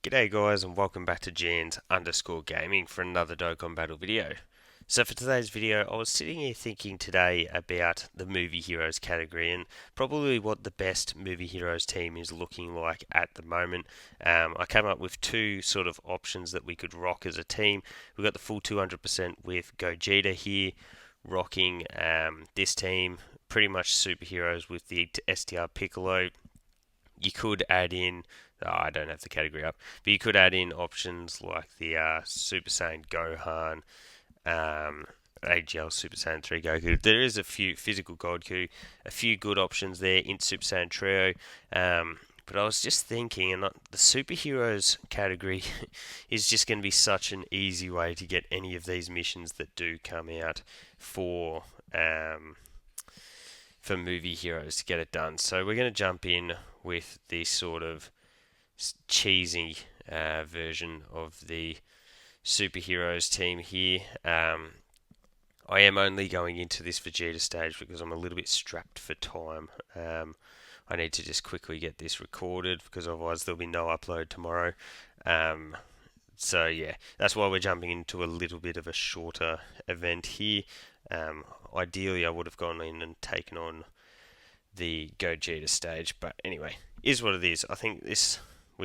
G'day guys and welcome back to Jans_gaming for another Dokkan battle video. So for today's video I was sitting here thinking today about the movie heroes category and probably what the best movie heroes team is looking like at the moment. I came up with two sort of options that we could rock as a team. We've got the full 200% with Gogeta here rocking this team, pretty much superheroes with the STR Piccolo. You could add in, I don't have the category up, but you could add in options like the Super Saiyan Gohan, AGL Super Saiyan 3 Goku. There is a few physical Goku, a few good options there in Super Saiyan Trio. But I was just thinking, and the superheroes category is just going to be such an easy way to get any of these missions that do come out for for movie heroes to get it done. So we're going to jump in with the sort of cheesy version of the superheroes team here. I am only going into this Vegeta stage because I'm a little bit strapped for time. I need to just quickly get this recorded because otherwise there'll be no upload tomorrow. So yeah, that's why we're jumping into a little bit of a shorter event here. Ideally, I would have gone in and taken on the Gogeta stage, but anyway, is what it is. I think this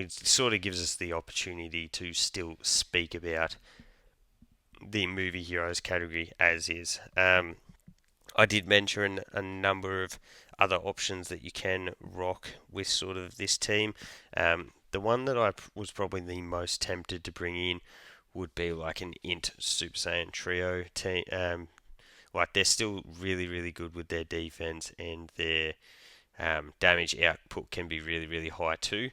sort of gives us the opportunity to still speak about the movie heroes category as is. I did mention a number of other options that you can rock with sort of this team. The one that I was probably the most tempted to bring in would be like an Int Super Saiyan Trio team. Like they're still really, really good with their defense and their damage output can be really, really high too.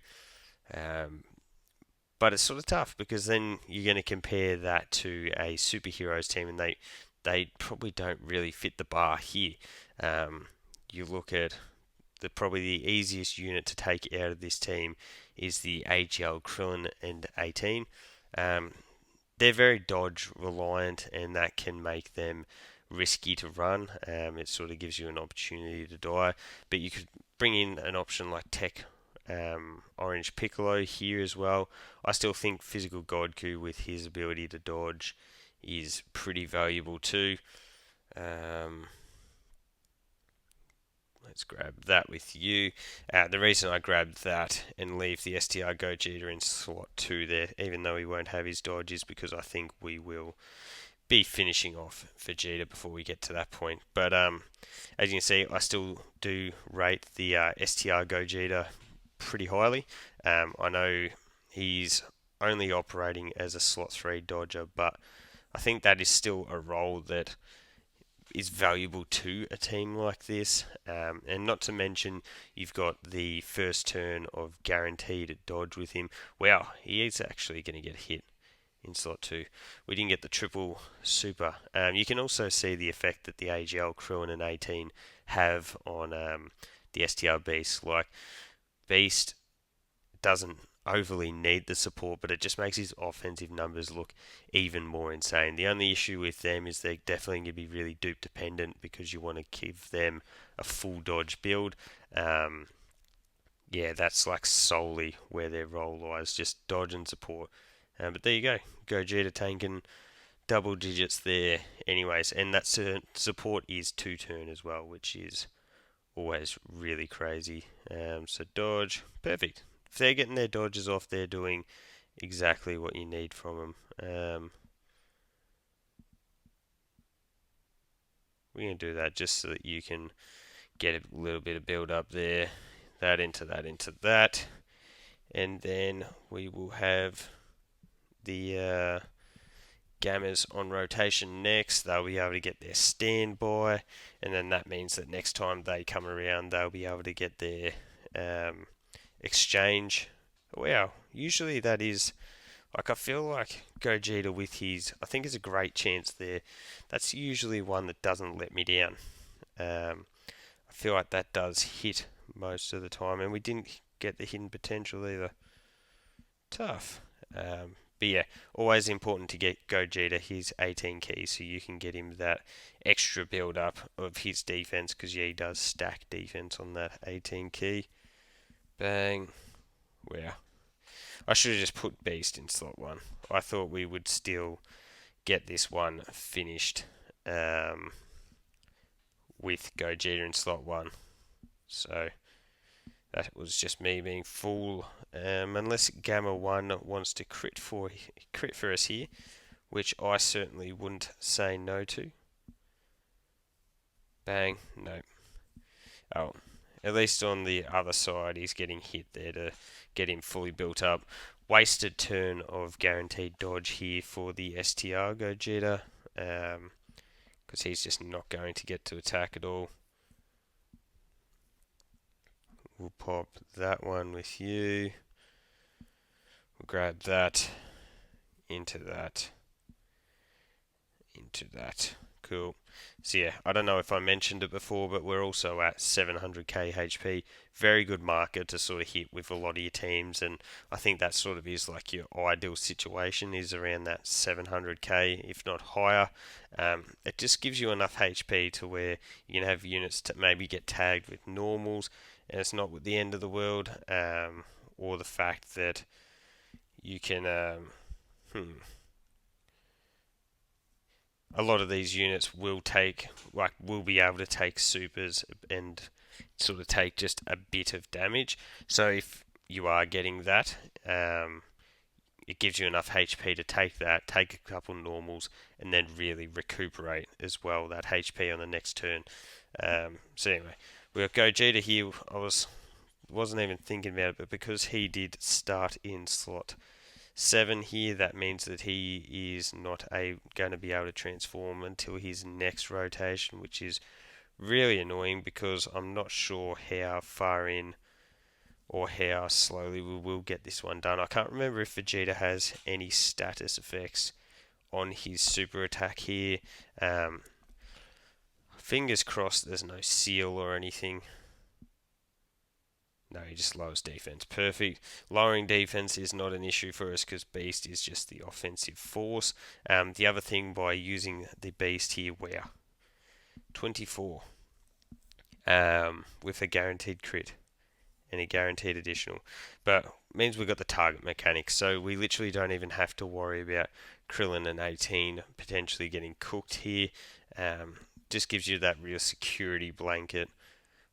But it's sort of tough because then you're going to compare that to a superheroes team and they probably don't really fit the bar here. You look at probably the easiest unit to take out of this team is the AGL Krillin and 18. They're very dodge reliant and that can make them risky to run. It sort of gives you an opportunity to die, but you could bring in an option like Tech Orange Piccolo here as well. I still think Physical Godku with his ability to dodge is pretty valuable too. Let's grab that with you. The reason I grabbed that and leave the STR Gogeta in slot 2 there, even though he won't have his dodge, is because I think we will be finishing off Vegeta before we get to that point. But as you can see, I still do rate the STR Gogeta pretty highly. I know he's only operating as a slot 3 dodger, but I think that is still a role that is valuable to a team like this. And not to mention, you've got the first turn of guaranteed dodge with him. Wow, he is actually going to get hit in slot 2. We didn't get the triple super. You can also see the effect that the AGL Krillin and 18 have on the STR Beast. Like, Beast doesn't overly need the support, but it just makes his offensive numbers look even more insane. The only issue with them is they're definitely going to be really dupe dependent because you want to give them a full dodge build. Yeah, that's like solely where their role lies, just dodge and support. But there you go, Gogeta tanking double digits there anyways, and that support is 2 turn as well, which is always really crazy. So dodge, perfect. If they're getting their dodges off, they're doing exactly what you need from them. We're going to do that just so that you can get a little bit of build up there. That into that into that. And then we will have the Gammas on rotation next. They'll be able to get their standby, and then that means that next time they come around, they'll be able to get their exchange. Wow, usually that is like, I feel like Gogeta with his, I think is a great chance there. That's usually one that doesn't let me down. I feel like that does hit most of the time, and we didn't get the hidden potential either. Tough. But yeah, always important to get Gogeta his 18 keys so you can get him that extra build up of his defense, because yeah, he does stack defense on that 18 key. Bang. Wow. I should have just put Beast in slot 1. I thought we would still get this one finished with Gogeta in slot 1. So that was just me being fool. Unless Gamma 1 wants to crit for us here, which I certainly wouldn't say no to. Bang, no. Oh, at least on the other side, he's getting hit there to get him fully built up. Wasted turn of guaranteed dodge here for the STR Gogeta, because he's just not going to get to attack at all. We'll pop that one with you. We'll grab that, into that, into that. Cool. So yeah, I don't know if I mentioned it before, but we're also at 700k HP. Very good marker to sort of hit with a lot of your teams, and I think that sort of is like your ideal situation, is around that 700k, if not higher. It just gives you enough HP to where you can have units to maybe get tagged with normals, and it's not with the end of the world, or the fact that you can a lot of these units will be able to take supers and sort of take just a bit of damage. So if you are getting that, it gives you enough HP to take that, take a couple normals, and then really recuperate as well that HP on the next turn. So anyway, we got Gogeta here. I wasn't even thinking about it, but because he did start in slot 7 here, that means that he is not going to be able to transform until his next rotation, which is really annoying because I'm not sure how far in or how slowly we will get this one done. I can't remember if Vegeta has any status effects on his super attack here. Fingers crossed there's no seal or anything. No, he just lowers defense. Perfect. Lowering defense is not an issue for us because Beast is just the offensive force. The other thing by using the Beast here, where 24 with a guaranteed crit and a guaranteed additional, but means we've got the target mechanics, so we literally don't even have to worry about Krillin and 18 potentially getting cooked here. Just gives you that real security blanket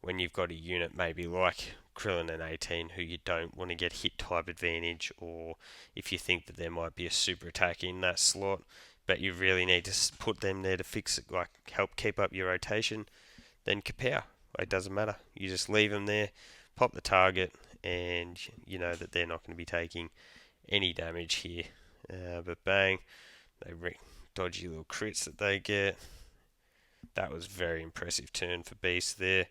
when you've got a unit maybe like Krillin and 18 who you don't want to get hit type advantage, or if you think that there might be a super attack in that slot, but you really need to put them there to fix it, like help keep up your rotation, then kapow. It doesn't matter. You just leave them there, pop the target, and you know that they're not going to be taking any damage here. But bang, they dodgy little crits that they get. That was very impressive turn for Beast there.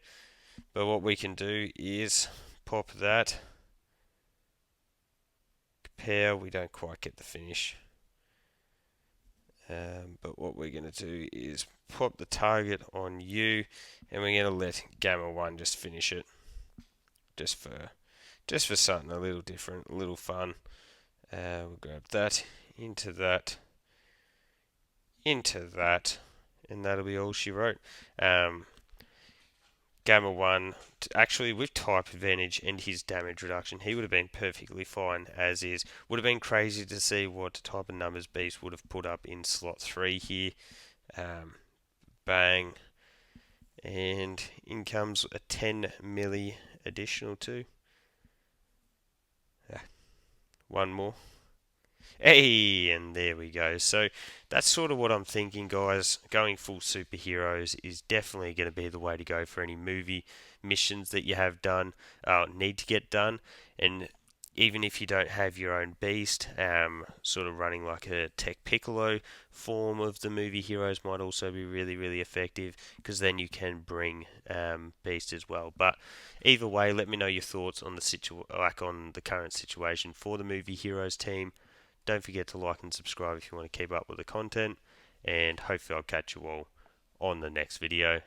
But what we can do is pop that. Kapow, we don't quite get the finish. But what we're going to do is pop the target on you, and we're going to let Gamma 1 just finish it. Just for something a little different, a little fun. We'll grab that, into that, and that'll be all she wrote. Gamma 1, actually with type advantage and his damage reduction, he would have been perfectly fine as is. Would have been crazy to see what type of numbers Beast would have put up in slot 3 here. Bang. And in comes a 10 milli additional too. One more. Hey, and there we go. So that's sort of what I'm thinking, guys. Going full superheroes is definitely going to be the way to go for any movie missions that you have done, need to get done. And even if you don't have your own Beast, sort of running like a Tech Piccolo form of the movie heroes might also be really, really effective, because then you can bring Beast as well. But either way, let me know your thoughts on the current situation for the movie heroes team. Don't forget to like and subscribe if you want to keep up with the content, and hopefully I'll catch you all on the next video.